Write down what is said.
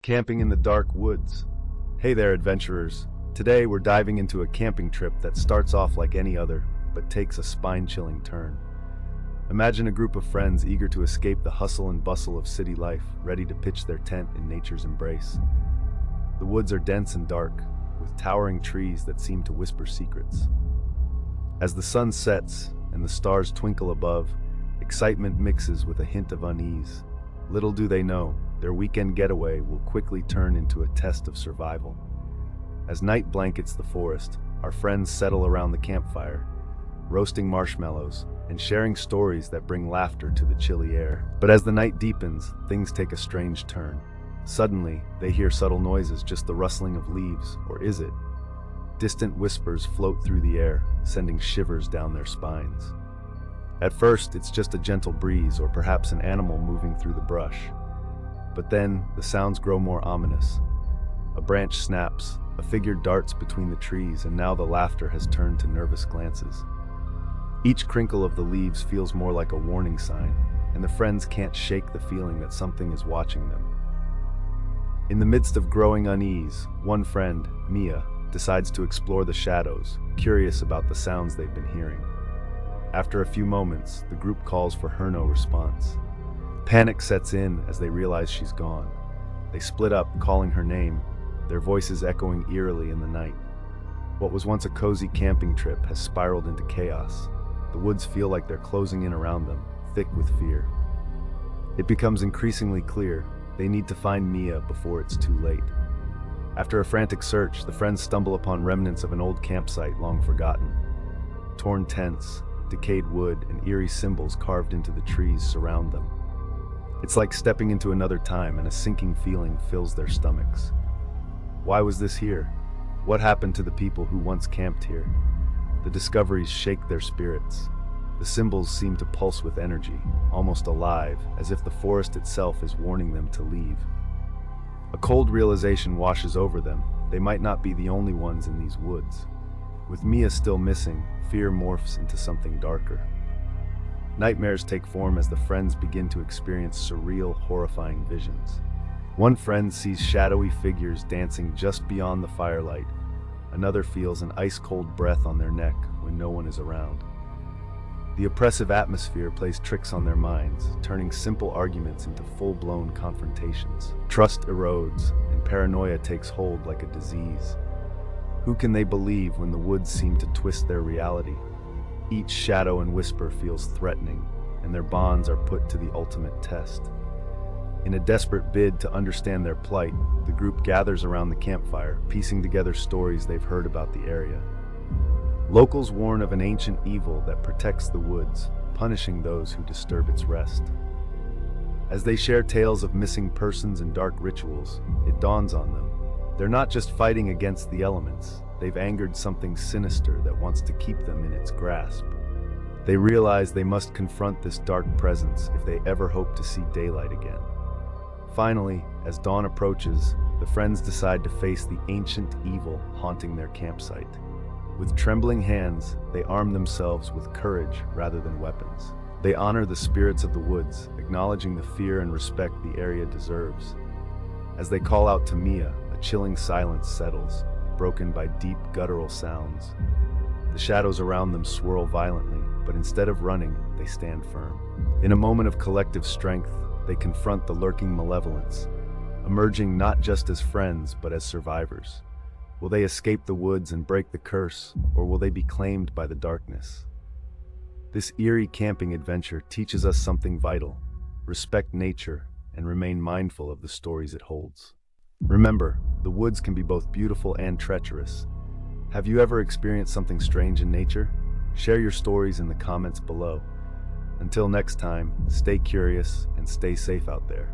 Camping in the dark woods. Hey there, adventurers. Today we're diving into a camping trip that starts off like any other, but takes a spine-chilling turn. Imagine a group of friends eager to escape the hustle and bustle of city life, ready to pitch their tent in nature's embrace. The woods are dense and dark, with towering trees that seem to whisper secrets. As the sun sets and the stars twinkle above, excitement mixes with a hint of unease. Little do they know, their weekend getaway will quickly turn into a test of survival. As night blankets the forest, our friends settle around the campfire, roasting marshmallows and sharing stories that bring laughter to the chilly air. But as the night deepens, things take a strange turn. Suddenly, they hear subtle noises, just the rustling of leaves, or is it? Distant whispers float through the air, sending shivers down their spines. At first, it's just a gentle breeze or perhaps an animal moving through the brush. But then, the sounds grow more ominous. A branch snaps, a figure darts between the trees, and now the laughter has turned to nervous glances. Each crinkle of the leaves feels more like a warning sign, and the friends can't shake the feeling that something is watching them. In the midst of growing unease, one friend, Mia, decides to explore the shadows, curious about the sounds they've been hearing. After a few moments, the group calls for her no response. Panic sets in as they realize she's gone. They split up, calling her name, their voices echoing eerily in the night. What was once a cozy camping trip has spiraled into chaos. The woods feel like they're closing in around them, thick with fear. It becomes increasingly clear they need to find Mia before it's too late. After a frantic search, the friends stumble upon remnants of an old campsite long forgotten. Torn tents, decayed wood, and eerie symbols carved into the trees surround them. It's like stepping into another time, and a sinking feeling fills their stomachs. Why was this here? What happened to the people who once camped here? The discoveries shake their spirits. The symbols seem to pulse with energy, almost alive, as if the forest itself is warning them to leave. A cold realization washes over them. They might not be the only ones in these woods. With Mia still missing, fear morphs into something darker. Nightmares take form as the friends begin to experience surreal, horrifying visions. One friend sees shadowy figures dancing just beyond the firelight. Another feels an ice-cold breath on their neck when no one is around. The oppressive atmosphere plays tricks on their minds, turning simple arguments into full-blown confrontations. Trust erodes, and paranoia takes hold like a disease. Who can they believe when the woods seem to twist their reality? Each shadow and whisper feels threatening, and their bonds are put to the ultimate test. In a desperate bid to understand their plight, the group gathers around the campfire, piecing together stories they've heard about the area. Locals warn of an ancient evil that protects the woods, punishing those who disturb its rest. As they share tales of missing persons and dark rituals, it dawns on them. They're not just fighting against the elements, they've angered something sinister that wants to keep them in its grasp. They realize they must confront this dark presence if they ever hope to see daylight again. Finally, as dawn approaches, the friends decide to face the ancient evil haunting their campsite. With trembling hands, they arm themselves with courage rather than weapons. They honor the spirits of the woods, acknowledging the fear and respect the area deserves. As they call out to Mia, a chilling silence settles, broken by deep guttural sounds. The shadows around them swirl violently, but instead of running, they stand firm. In a moment of collective strength, they confront the lurking malevolence, emerging not just as friends, but as survivors. Will they escape the woods and break the curse, or will they be claimed by the darkness? This eerie camping adventure teaches us something vital: respect nature and remain mindful of the stories it holds. Remember, the woods can be both beautiful and treacherous. Have you ever experienced something strange in nature? Share your stories in the comments below. Until next time, stay curious and stay safe out there.